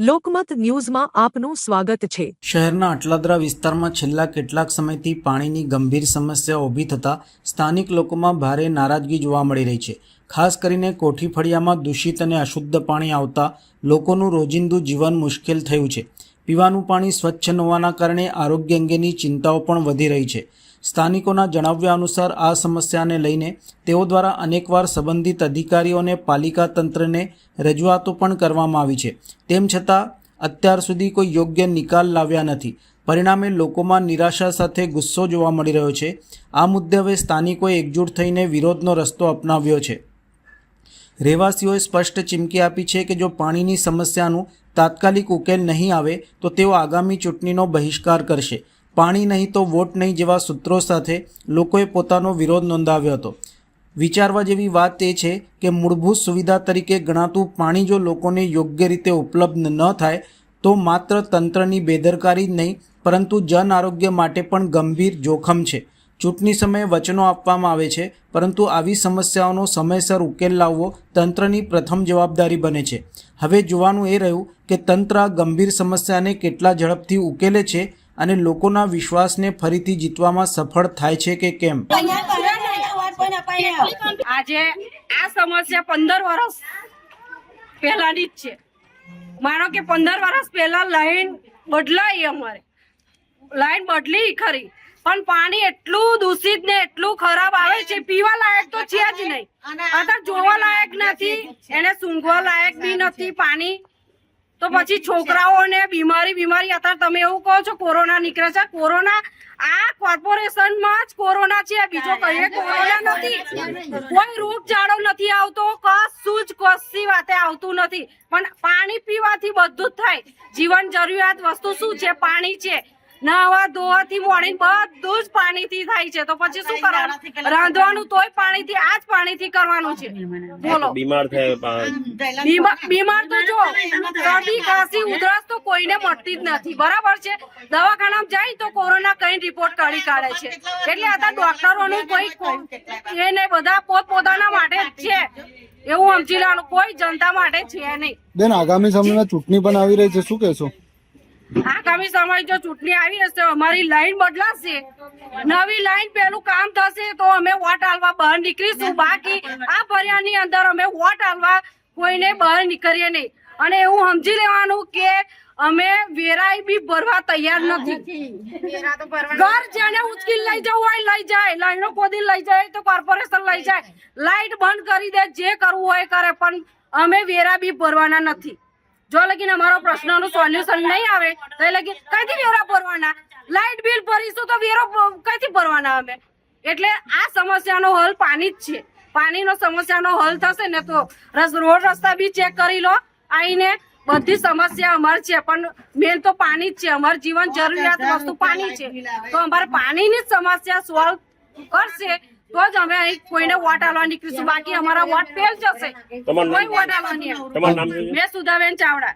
લોકમત ન્યૂઝમાં આપનું સ્વાગત છે। શહેરના અટલાદરા વિસ્તારમાં છેલ્લા કેટલાક સમયથી પાણીની ગંભીર સમસ્યા ઊભી થતાં સ્થાનિક લોકોમાં ભારે નારાજગી જોવા મળી રહી છે। ખાસ કરીને કોઠી ફળિયામાં દૂષિત અને અશુદ્ધ પાણી આવતા લોકોનું રોજિંદુ જીવન મુશ્કેલ થયું છે। પીવાનું પાણી સ્વચ્છ ન હોવાના કારણે આરોગ્ય અંગેની ચિંતાઓ પણ વધી રહી છે। સ્થાનિકોના જણાવ્યા અનુસાર આ સમસ્યાને લઈને તેઓ દ્વારા અનેકવાર સંબંધિત અધિકારીઓ અને પાલિકા તંત્રને રજૂઆતો પણ કરવામાં આવી છે। તેમ છતાં અત્યાર સુધી કોઈ યોગ્ય નિકાલ લાવ્યા નથી। પરિણામે લોકોમાં નિરાશા સાથે ગુસ્સો જોવા મળી રહ્યો છે। આ મુદ્દે હવે સ્થાનિકોએ એકજૂટ થઈને વિરોધનો રસ્તો અપનાવ્યો છે। રહેવાસીઓએ સ્પષ્ટ ચીમકી આપી છે કે જો પાણીની સમસ્યાનું તાત્કાલિક ઉકેલ નહીં આવે તો તેઓ આગામી ચૂંટણીનો બહિષ્કાર કરશે। પાણી નહીં તો વોટ નહીં જેવા સૂત્રો સાથે લોકોએ પોતાનો વિરોધ નોંધાવ્યો હતો। વિચારવા જેવી વાત એ છે કે મૂળભૂત સુવિધા તરીકે ગણાતું પાણી જો લોકોને યોગ્ય રીતે ઉપલબ્ધ ન થાય તો માત્ર તંત્રની બેદરકારી જ નહીં પરંતુ જન આરોગ્ય માટે પણ ગંભીર જોખમ છે। ચૂંટણી સમયે વચનો આપવામાં આવે છે પરંતુ આવી સમસ્યાઓનો સમયસર ઉકેલ લાવવો તંત્રની પ્રથમ જવાબદારી બને છે। હવે જોવાનું એ રહ્યું કે તંત્ર આ ગંભીર સમસ્યાને કેટલા ઝડપથી ઉકેલે છે અને લોકોના વિશ્વાસને ફરીથી જીતવામાં સફળ થાય છે કે કેમ। આજે આ સમસ્યા 15 વર્ષ પહેલાની જ છે। માનો કે 15 વર્ષ પહેલા લાઈન બદલાઈ, અમારે લાઈન બદલી ખરી પણ પાણી એટલું દૂષિત ને એટલું ખરાબ આવે છે, પીવા લાયક તો છે જ નહીં, અત્યારે જોવા લાયક નથી, એને સૂંઘવા લાયક બી નથી પાણી। તો પછી છોકરાઓને બીમારી અત્યારે તમે એવું કહો છો કોરોના નીકળે છે, કોરોના આ કોર્પોરેશનમાં જ કોરોના છે, બીજો કઈ કોરોના નથી। કોઈ રોગચાળો નથી આવતો, કશું જ કશી વાતે આવતું નથી, પણ પાણી પીવાથી બધું જ થાય। જીવન જરૂરિયાત વસ્તુ શું છે? પાણી છે। નહાવા ધોવાથી મોડીને બધું જ પાણીથી થાય છે, તો પછી શું કરવાનું? રાંધવાનું તોય પાણીથી, આ જ પાણીથી કરવાનું છે। બોલો, બીમાર તો જો શરદી ખાંસી ઉધરસ તો કોઈને મળતી જ નથી, બરાબર છે। દવાખાનામાં જાય તો કોરોના કઈ રિપોર્ટ કાઢી કાઢે છે, એટલે અત્યારે ડોક્ટરોનું કોઈ એ નહીં, બધા પોતપોતાના માટે જ છે, એવું સમજી લેવાનું, કોઈ જનતા માટે છે નહીં। બેન, આગામી સમયમાં ચૂંટણી પણ આવી રહી છે, શું કહેશો? આગામી સમય જો ચૂંટણી આવી હશે, અમારી લાઈન બદલાશે, નવી લાઈન પેલું કામ થશે તો અમે વોટ આલવા બહાર નીકળીશું, બાકી આ ફરિયાની અંદર અમે વોટ આલવા કોઈને બહાર નીકળીએ નહીં। અને એવું સમજી લેવાનું કે અમે વેરાઈ બી ભરવા તૈયાર નથી। ઘર જેને ઉચકી લઈ જવું હોય લઈ જાય, લાઈનો ખોદી લઈ જાય તો કોર્પોરેશન લઈ જાય, લાઈટ બંધ કરી દે, જે કરવું હોય કરે, પણ અમે વેરા બી ભરવાના નથી। જો લગીને અમારો પ્રશ્નનું સોલ્યુશન નહીં આવે તો લગીને કઈથી વેરા ભરવાના? લાઈટ બિલ ભરીશું તો વેરો કઈથી ભરવાના અમે? એટલે આ સમસ્યાનો હલ પાણી જ છે। પાણીનો સમસ્યાનો હલ થશે ને તો રોડ રસ્તા બી ચેક કરી લો આવીને, બધી સમસ્યા અમારી છે, પણ મેન તો પાણી જ છે। અમારી જીવન જરૂરિયાત વસ્તુ પાણી છે, તો અમારે પાણીની જ સમસ્યા સોલ્વ કરશે તો જ અમે અહીં કોઈને વોટ આલવા નીકળીશું, બાકી અમારા વોટ ફેલ જશે, કોઈ વોટ આલવા નહીં। મેં સુધાબેન ચાવડા।